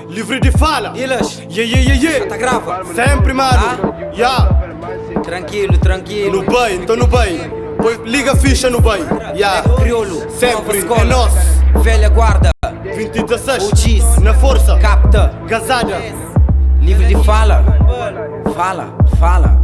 livre de fala. Ilas, Yeah. tá grava. Sempre, mano. Yeah. Tranquilo. No bem, então no bem. Pois liga a ficha no bem. Yeah. Crioulo, Sempre, nova é nosso. velha guarda, 2016. OGs, Na força. capta, Gazada. livre de fala. Fala.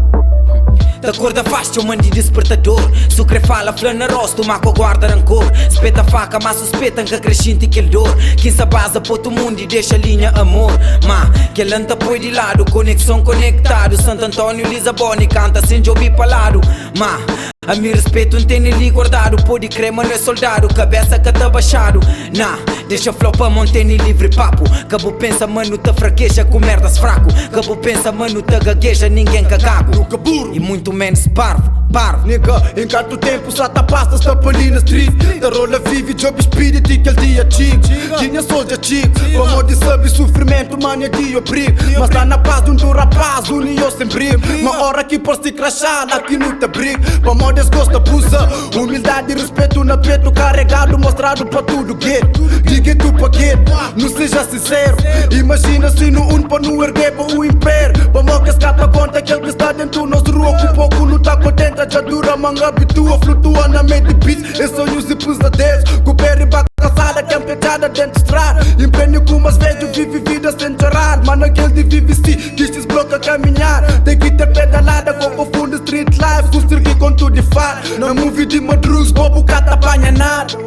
Da cor da faixa, eu mando de despertador. Sucre fala, flana rosto, maco guarda rancor. Espeta faca, mas suspeitam que crescente que dor. Quem se basa por todo mundo e deixa a linha amor. Ma, que lanta põe de lado, conexão conectado. Santo Antônio, Lisabona, canta sem ouvir palado. Ma, a mi respeito não tem ali guardado. Pode crer, mas não é soldado, cabeça que tá baixado. Nah, deixa flopa, mantém livre papo. Cabo pensa, mano, tá fraqueja com merdas fraco. Cabo pensa, mano, tá gagueja, ninguém cagago. Nunca burro. E muito menos parvo. Nigga, enquanto o tempo só tá pasta, está ali na street. Da rola vive, job espírito e aquele dia chico. Tinha soldier chico, como de sabe sofrimento, mania de obrigo. Mas tá na paz de um rapaz, união sem briga. Uma hora que pode se crachar, aqui não te briga. Vamos desgosto, abusa. Humildade e respeito na peito, carregado, mostrado pra tudo gueto. Diga tu pra gueto, não seja sincero. Imagina se no para não erguer para o império. Vamos que escapa conta que ele está dentro nosso rua. Com pouco não tá contente. Já dura, manga habitua, flutua na mente beats. Em sonhos e pesadelos, com pé e baca calçada, campechada dentro de estrada. Empenho com umas vezes, vive vida sem chorar. Mano, aquele de vive se, que se bloca a caminhar. Tem que ter pedalada, com fundo street life. Com circuito com tudo de far. Na movie de madrugs, bobo cata apanha nada.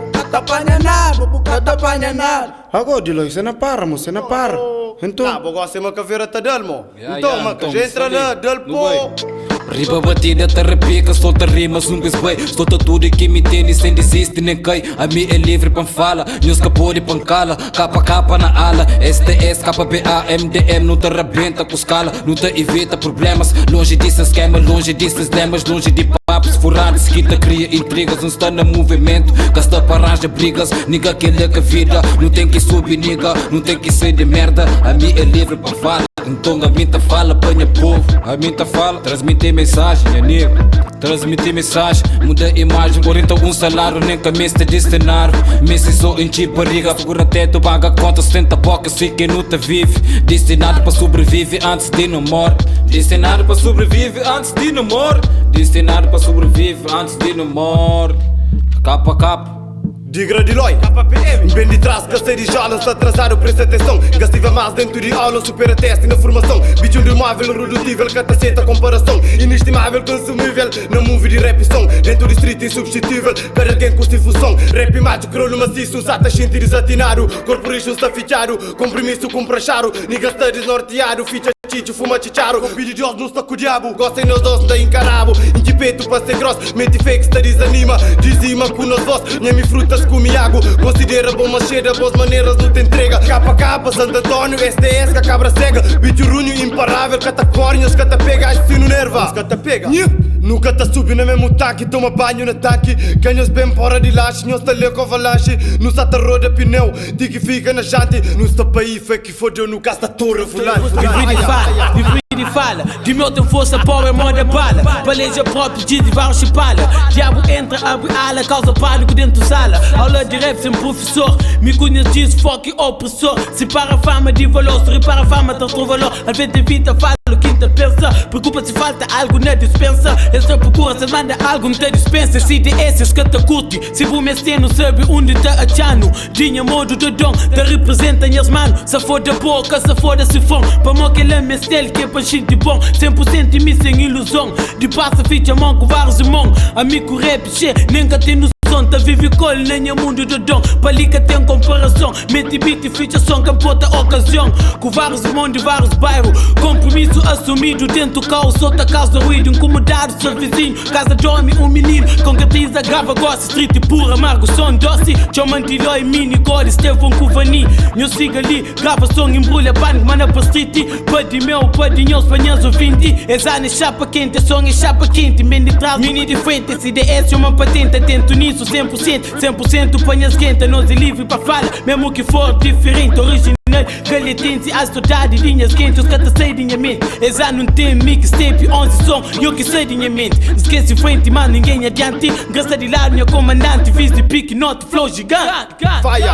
Bobo cata apanha nada. Agora, Dilo, você não para, moço, você não para. Então, vou gostar de uma caveira tá dele, mo. Então, maca, já entra lá, dele, pô. Riba batida, te repica, solta rimas, nunca esbei. Solta tudo que me tem, sem desiste nem cai. A mim é livre, pan fala, news capô de pancala. Capa na ala, STS, KBA, MDM. Não te rebenta com escala, não te evita problemas. Longe disso esquema, longe desses lemas. Longe de papos furados, que te cria intrigas. Não está no movimento, gasta para arranjar brigas. Niga que liga a vida, não tem que subir, niga. Não tem que ser de merda, a mim é livre, pan fala. Então a minha fala, apanha povo. A minha fala, transmite mensagem, amigo. Transmite mensagem, muda a imagem. 41 salário, nem camisa de cenário. Messi só em ti barriga, segura teto, paga conta, senta boca, sei que não te vive. Destinado para sobreviver antes de não morrer. Destinado para sobreviver antes de não morrer. Destinado para sobreviver antes de não morrer. Capa. Digra de Loi, bem de trás, gastei de jalas, atrasado, presta atenção. Gastiva mais dentro de aula, supera teste na formação. Vídeo de móvel, redutível, cataceta, comparação. Inestimável, consumível, na movie de rap som. Dentro do street, insubstituível, cada alguém com função. Rap mágico, crolho maciço, sata, xinte desatinado. Corporation está fichado, compromisso com pracharo. Nigga está desnorteado, ficha chicho, fuma chicharo. Com vídeo de ossos, não está com o diabo. Gostem nos doces, da encarabo. Em peito para ser grosso, mente fake, está desanima. Dizima com nos vossos, minha fruta comiago, considera bom mas cheira, boas maneiras não te entrega. Capa, Santo Antônio, STS, que a cabra cega. Bicho runho imparável, cata córneas, cata pega, assim no nerva. Cata pega, nunca tá subindo no mesmo taque, toma banho no taque. Canhos bem fora de lache, não está lê com valache. Não está roda pneu, de que fica na jante. Não está para aí, foi que fodeu no casta torre fulano. De fala, de meu tem força, power, moda bala. Paleja próprio, de vários chipala. Diabo entra, abre ala, causa pânico dentro da sala. Aula de rap sem professor, me conhece, diz fuck opressor. Separa a fama de valor, se repara a fama, tanto valor. Às vezes evita, fala o que te pensa. Preocupa se falta algo na dispensa. Essa procura, se manda algo, não te dispensa. Se de esses que te curte, se vou mexer, não sabe onde tá achando. Dinha modo de dom, te representa as manos. Se for da boca, se for da sifão. Para mó que ele é mestel, que é pra de bom, 100% de mim sem ilusão. De passa ficha mão com vários irmãos. Amigo rap, che, nunca tem noção. Tá vive colo, nem é mundo do dom. Palica tem comparação. Mete beat e ficha som, campota ocasião. Com vários irmãos de vários bairros. Compromisso assumido dentro do caos. Solta causa ruído, incomodado, seu vizinho. Casa dorme menino, concretiza, grava, gosta. Street pura, amargo, som doce. Chama Dilói, mini, core, Estevão, Cuvani. Meu siga ali, grava som, embrulha, pânico, mana pra street. Pode meu, pode nhos, panhãs ou 20. Exame é chapa quente, som é chapa quente. Mini de trás, mini de frente. CDS é uma patente, atento nisso. 100% panhas quente, nós é livre pra fala. Mesmo que for diferente, original. Galhetente, as saudades, linhas quentes. Os catas saem de minha mente. Essa não tem mixtape, 11 som. Eu que sei de minha mente. Esquece frente, mas ninguém adiante. Gasta de lado, meu comandante. Fiz de pique, not flow gigante. Fire.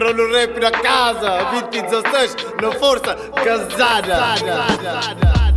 entrou no rap na casa 2016, na força casada.